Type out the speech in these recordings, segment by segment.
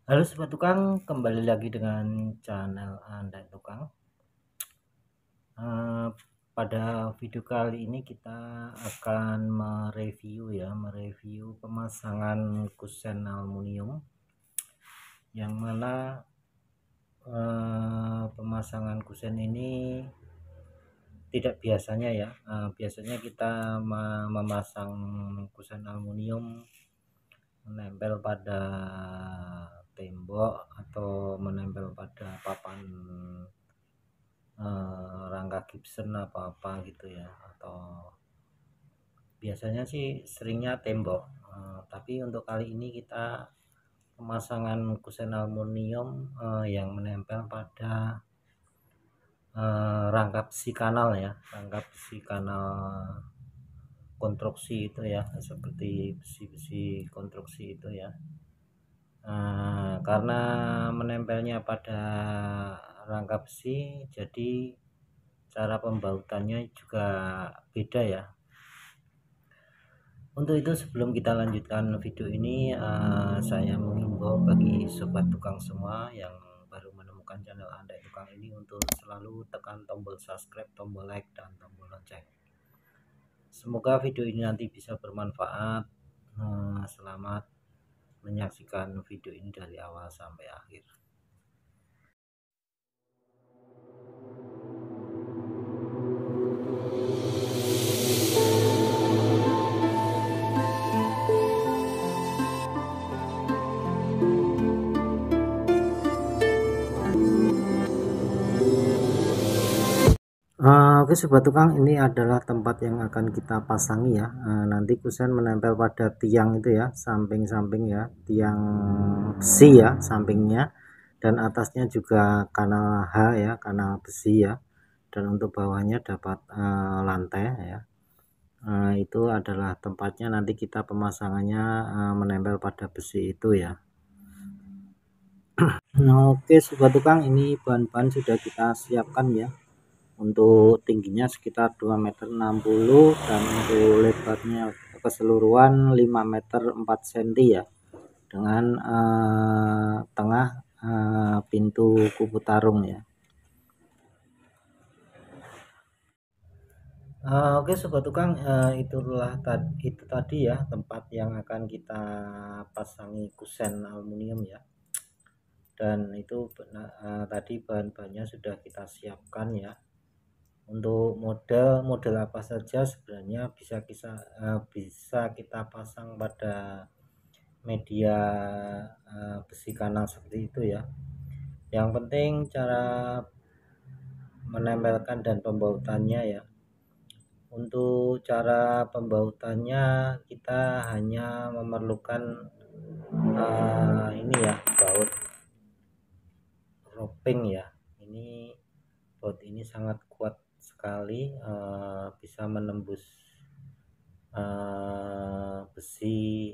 Halo Sobat Tukang, kembali lagi dengan channel Anda Tukang. Pada video kali ini kita akan mereview pemasangan kusen aluminium, yang mana pemasangan kusen ini tidak biasanya ya. Biasanya kita memasang kusen aluminium menempel pada tembok atau menempel pada papan rangka Gibson apa gitu ya, atau biasanya sih seringnya tembok. Tapi untuk kali ini kita pemasangan kusen aluminium yang menempel pada rangka besi kanal ya, rangka besi kanal konstruksi itu ya, seperti besi-besi konstruksi itu ya. Karena menempelnya pada rangka besi, jadi cara pembautannya juga beda ya. Untuk itu sebelum kita lanjutkan video ini, saya mengimbau bagi sobat tukang semua yang baru menemukan channel Anda Tukang ini untuk selalu tekan tombol subscribe, tombol like, dan tombol lonceng. Semoga video ini nanti bisa bermanfaat. Selamat menyaksikan video ini dari awal sampai akhir. Oke Sobat Tukang, ini adalah tempat yang akan kita pasangi ya. Nanti kusen menempel pada tiang itu ya, samping-samping ya, tiang besi ya sampingnya, dan atasnya juga kanal H ya, kanal besi ya, dan untuk bawahnya dapat lantai ya. Itu adalah tempatnya nanti kita pemasangannya menempel pada besi itu ya. Oke Sobat Tukang, ini bahan-bahan sudah kita siapkan ya. Untuk tingginya sekitar 2,60 meter dan untuk lebarnya keseluruhan 5 meter 4 cm ya, dengan tengah pintu kubu tarung ya. Oke Sobat Tukang, itu tadi ya tempat yang akan kita pasangi kusen aluminium ya, dan itu tadi bahan-bahannya sudah kita siapkan ya. Untuk model apa saja sebenarnya bisa kita pasang pada media besi kanal seperti itu ya. Yang penting cara menempelkan dan pembautannya ya. Untuk cara pembautannya kita hanya memerlukan ini ya, baut roping ya. Ini baut ini sangat kuat sekali, bisa menembus besi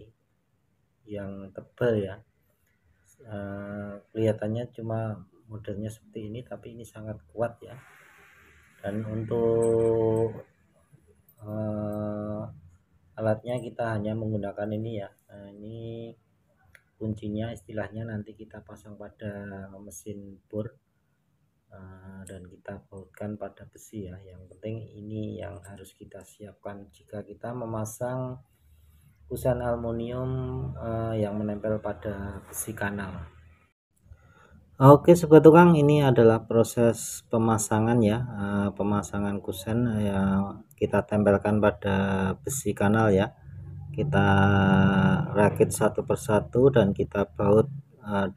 yang tebal ya. Kelihatannya cuma modelnya seperti ini, tapi ini sangat kuat ya. Dan untuk alatnya kita hanya menggunakan ini ya. Ini kuncinya, istilahnya nanti kita pasang pada mesin bor dan kita bautkan pada besi ya. Yang penting ini yang harus kita siapkan jika kita memasang kusen aluminium yang menempel pada besi kanal. Oke Sobat Tukang, ini adalah proses pemasangan ya, pemasangan kusen yang kita tempelkan pada besi kanal ya. Kita rakit satu persatu dan kita baut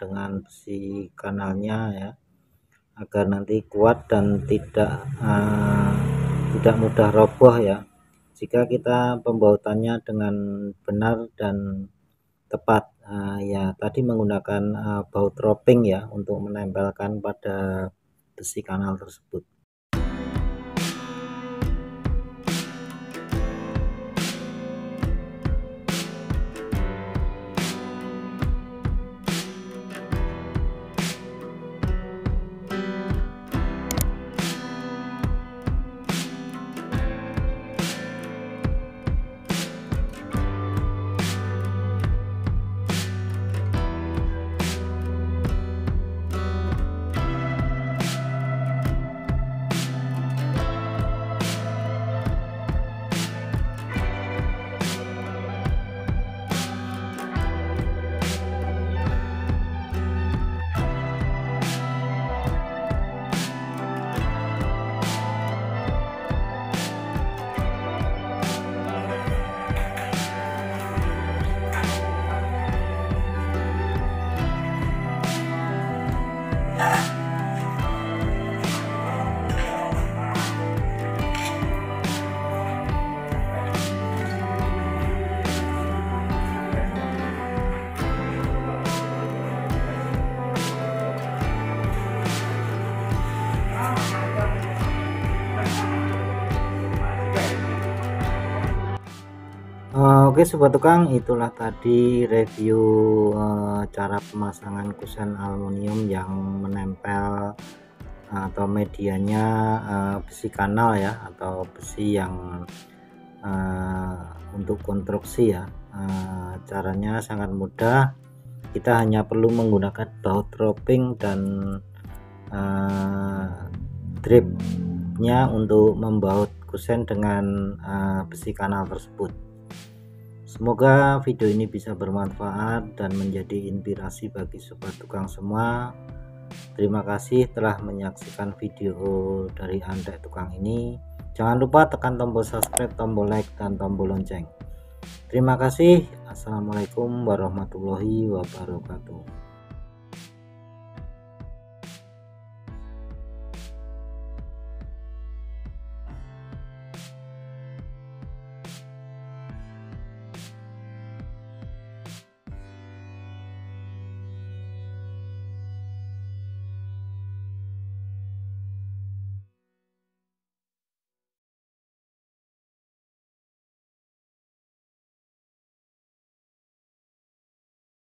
dengan besi kanalnya ya, agar nanti kuat dan tidak mudah roboh ya. Jika kita pembautannya dengan benar dan tepat ya, tadi menggunakan baut roping ya untuk menempelkan pada besi kanal tersebut. Oke sobat tukang, itulah tadi review cara pemasangan kusen aluminium yang menempel atau medianya besi kanal ya, atau besi yang untuk konstruksi ya. Caranya sangat mudah, kita hanya perlu menggunakan baut roping dan dripnya untuk membaut kusen dengan besi kanal tersebut. Semoga video ini bisa bermanfaat dan menjadi inspirasi bagi sobat tukang semua. Terima kasih telah menyaksikan video dari Andrek Tukang ini. Jangan lupa tekan tombol subscribe, tombol like, dan tombol lonceng. Terima kasih. Assalamualaikum warahmatullahi wabarakatuh.